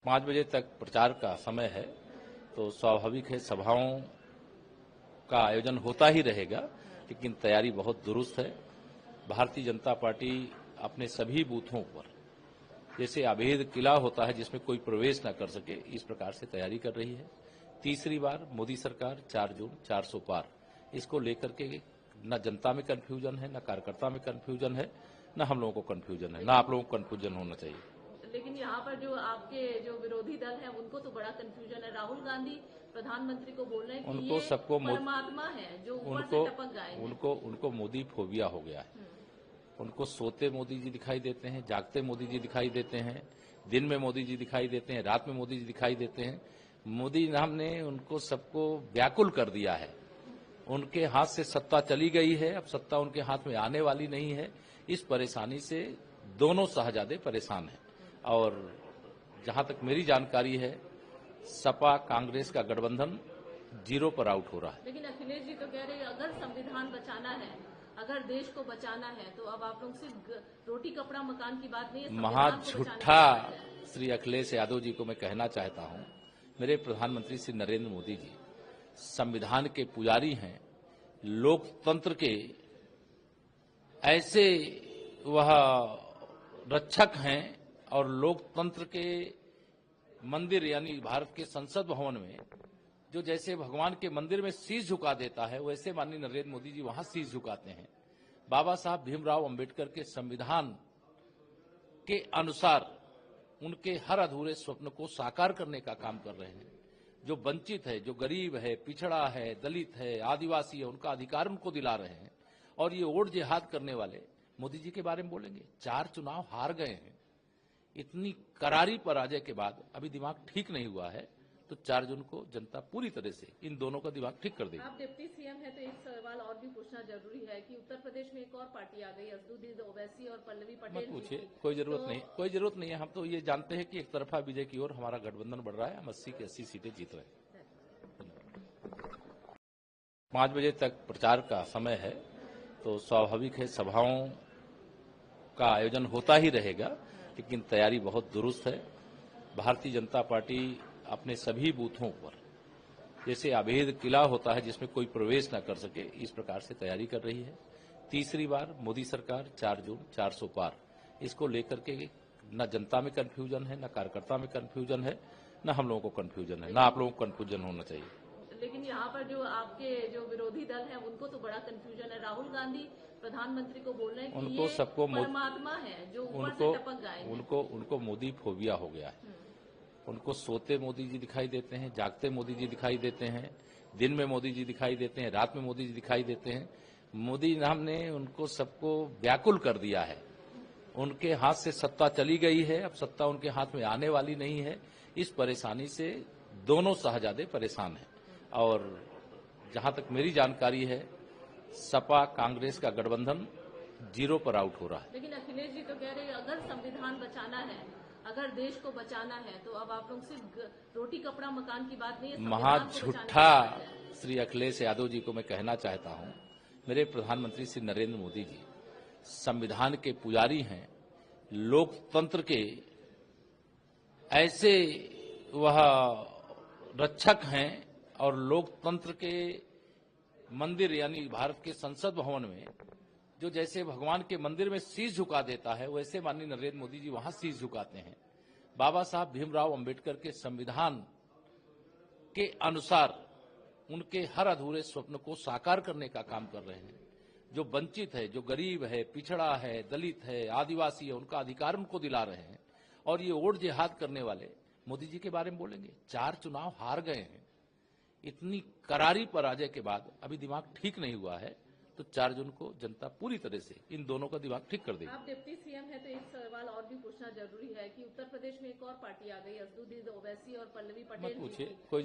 5 बजे तक प्रचार का समय है, तो स्वाभाविक है सभाओं का आयोजन होता ही रहेगा, लेकिन तैयारी बहुत दुरुस्त है। भारतीय जनता पार्टी अपने सभी बूथों पर जैसे अभेद किला होता है जिसमें कोई प्रवेश न कर सके, इस प्रकार से तैयारी कर रही है। तीसरी बार मोदी सरकार 4 जून 400 पार, इसको लेकर के न जनता में कंफ्यूजन है, न कार्यकर्ता में कंफ्यूजन है, न हम लोगों को कंफ्यूजन है, न आप लोगों को कंफ्यूजन होना चाहिए। लेकिन यहाँ पर जो आपके जो विरोधी दल है उनको तो बड़ा कंफ्यूजन है। राहुल गांधी प्रधानमंत्री को बोल रहे हैं कि उनको ये सबको परमात्मा है जो ऊपर से टपक गए हैं। उनको मोदी फोबिया हो गया है। उनको सोते मोदी जी दिखाई देते हैं, जागते मोदी जी दिखाई देते हैं, दिन में मोदी जी दिखाई देते हैं, रात में मोदी जी दिखाई देते हैं। मोदी नाम ने उनको सबको व्याकुल कर दिया है। उनके हाथ से सत्ता चली गई है, अब सत्ता उनके हाथ में आने वाली नहीं है। इस परेशानी से दोनों शहजादे परेशान हैं। और जहां तक मेरी जानकारी है, सपा कांग्रेस का गठबंधन 0 पर आउट हो रहा है। लेकिन अखिलेश जी तो कह रहे हैं अगर संविधान बचाना है, अगर देश को बचाना है, तो अब आप लोग सिर्फ रोटी कपड़ा मकान की बात नहीं है, महाझूठा श्री अखिलेश यादव जी को मैं कहना चाहता हूं, मेरे प्रधानमंत्री श्री नरेंद्र मोदी जी संविधान के पुजारी हैं, लोकतंत्र के ऐसे वह रक्षक हैं, और लोकतंत्र के मंदिर यानी भारत के संसद भवन में जो जैसे भगवान के मंदिर में शीश झुका देता है, वैसे माननीय नरेंद्र मोदी जी वहां शीश झुकाते हैं। बाबा साहब भीमराव अंबेडकर के संविधान के अनुसार उनके हर अधूरे स्वप्न को साकार करने का काम कर रहे हैं। जो वंचित है, जो गरीब है, पिछड़ा है, दलित है, आदिवासी है, उनका अधिकार उनको दिला रहे हैं। और ये वोट जिहाद करने वाले मोदी जी के बारे में बोलेंगे। 4 चुनाव हार गए हैं। इतनी करारी पराजय के बाद अभी दिमाग ठीक नहीं हुआ है, तो 4 जून को जनता पूरी तरह से इन दोनों का दिमाग ठीक कर देगी। आप डिप्टी सीएम है, तो एक सवाल और भी पूछना जरूरी है कि उत्तर प्रदेश में एक और पार्टी आ गई, असदुद्दीन ओवैसी और पल्लवी पटेल। मत पूछिए, कोई जरूरत नहीं है। हम तो ये जानते हैं कि एक तरफा विजय की ओर हमारा गठबंधन बढ़ रहा है। हम 80 की 80 सीटें जीत रहे हैं। 5 बजे तक प्रचार का समय है, तो स्वाभाविक है सभाओं का आयोजन होता ही रहेगा, लेकिन तैयारी बहुत दुरुस्त है। भारतीय जनता पार्टी अपने सभी बूथों पर जैसे अभेद किला होता है जिसमें कोई प्रवेश न कर सके, इस प्रकार से तैयारी कर रही है। तीसरी बार मोदी सरकार 4 जून 400 पार, इसको लेकर के न जनता में कंफ्यूजन है, न कार्यकर्ता में कंफ्यूजन है, न हम लोगों को कंफ्यूजन है, न आप लोगों को कंफ्यूजन होना चाहिए। लेकिन यहाँ पर जो आपके जो विरोधी दल है उनको तो बड़ा कंफ्यूजन है। राहुल गांधी प्रधानमंत्री को बोल रहे हैं कि ये परमात्मा है जो ऊपर से टपक गए हैं। उनको मोदी फोबिया हो गया है। उनको सोते मोदी जी दिखाई देते हैं, जागते मोदी जी दिखाई देते हैं, दिन में मोदी जी दिखाई देते हैं, रात में मोदी जी दिखाई देते हैं। मोदी नाम ने उनको सबको व्याकुल कर दिया है। उनके हाथ से सत्ता चली गई है, अब सत्ता उनके हाथ में आने वाली नहीं है। इस परेशानी से दोनों शहजादे परेशान हैं। और जहां तक मेरी जानकारी है, सपा कांग्रेस का गठबंधन 0 पर आउट हो रहा है। लेकिन अखिलेश जी तो कह रहे हैं अगर संविधान बचाना है, अगर देश को बचाना है, तो अब आप लोग सिर्फ रोटी कपड़ा मकान की बात नहीं है, महाझूठा श्री अखिलेश यादव जी को मैं कहना चाहता हूं, मेरे प्रधानमंत्री श्री नरेंद्र मोदी जी संविधान के पुजारी हैं, लोकतंत्र के ऐसे वह रक्षक हैं, और लोकतंत्र के मंदिर यानी भारत के संसद भवन में जो जैसे भगवान के मंदिर में शीश झुका देता है, वैसे माननीय नरेंद्र मोदी जी वहां शीश झुकाते हैं। बाबा साहब भीमराव अंबेडकर के संविधान के अनुसार उनके हर अधूरे स्वप्न को साकार करने का काम कर रहे हैं। जो वंचित है, जो गरीब है, पिछड़ा है, दलित है, आदिवासी है, उनका अधिकार उनको दिला रहे हैं। और ये वोट जिहाद करने वाले मोदी जी के बारे में बोलेंगे। 4 चुनाव हार गए हैं। इतनी करारी पराजय के बाद अभी दिमाग ठीक नहीं हुआ है, तो 4 जून को जनता पूरी तरह से इन दोनों का दिमाग ठीक कर देगी। आप डिप्टी सीएम है, तो एक सवाल और भी पूछना जरूरी है कि उत्तर प्रदेश में एक और पार्टी आ गई, असदुद्दीन ओवैसी और पल्लवी पटेल। मत पूछिए, कोई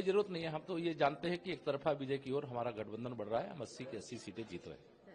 जरूरत नहीं है। हम तो ये जानते हैं कि एक तरफा विजय की ओर हमारा गठबंधन बढ़ रहा है। हम 80 की 80 सीटें जीत रहे हैं।